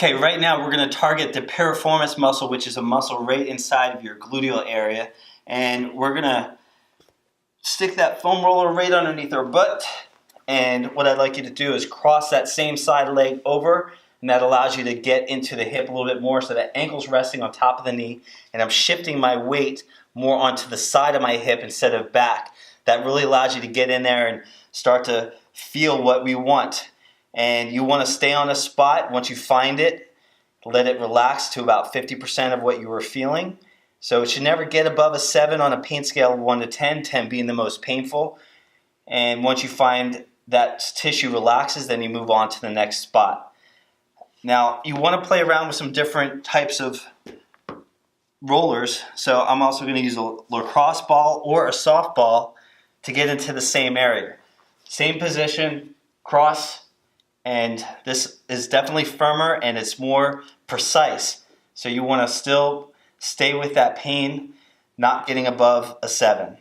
Okay, right now we're going to target the piriformis muscle, which is a muscle right inside of your gluteal area. And we're going to stick that foam roller right underneath our butt. And what I'd like you to do is cross that same side leg over, and that allows you to get into the hip a little bit more so that ankle's resting on top of the knee, and I'm shifting my weight more onto the side of my hip instead of back. That really allows you to get in there and start to feel what we want. And you want to stay on a spot. Once you find it, let it relax to about 50% of what you were feeling. So it should never get above a 7 on a pain scale of 1 to 10, 10 being the most painful. And once you find that tissue relaxes, then you move on to the next spot. Now, you want to play around with some different types of rollers. So I'm also going to use a lacrosse ball or a softball to get into the same area. Same position, cross, and this is definitely firmer and it's more precise. So you want to still stay with that pain, not getting above a 7.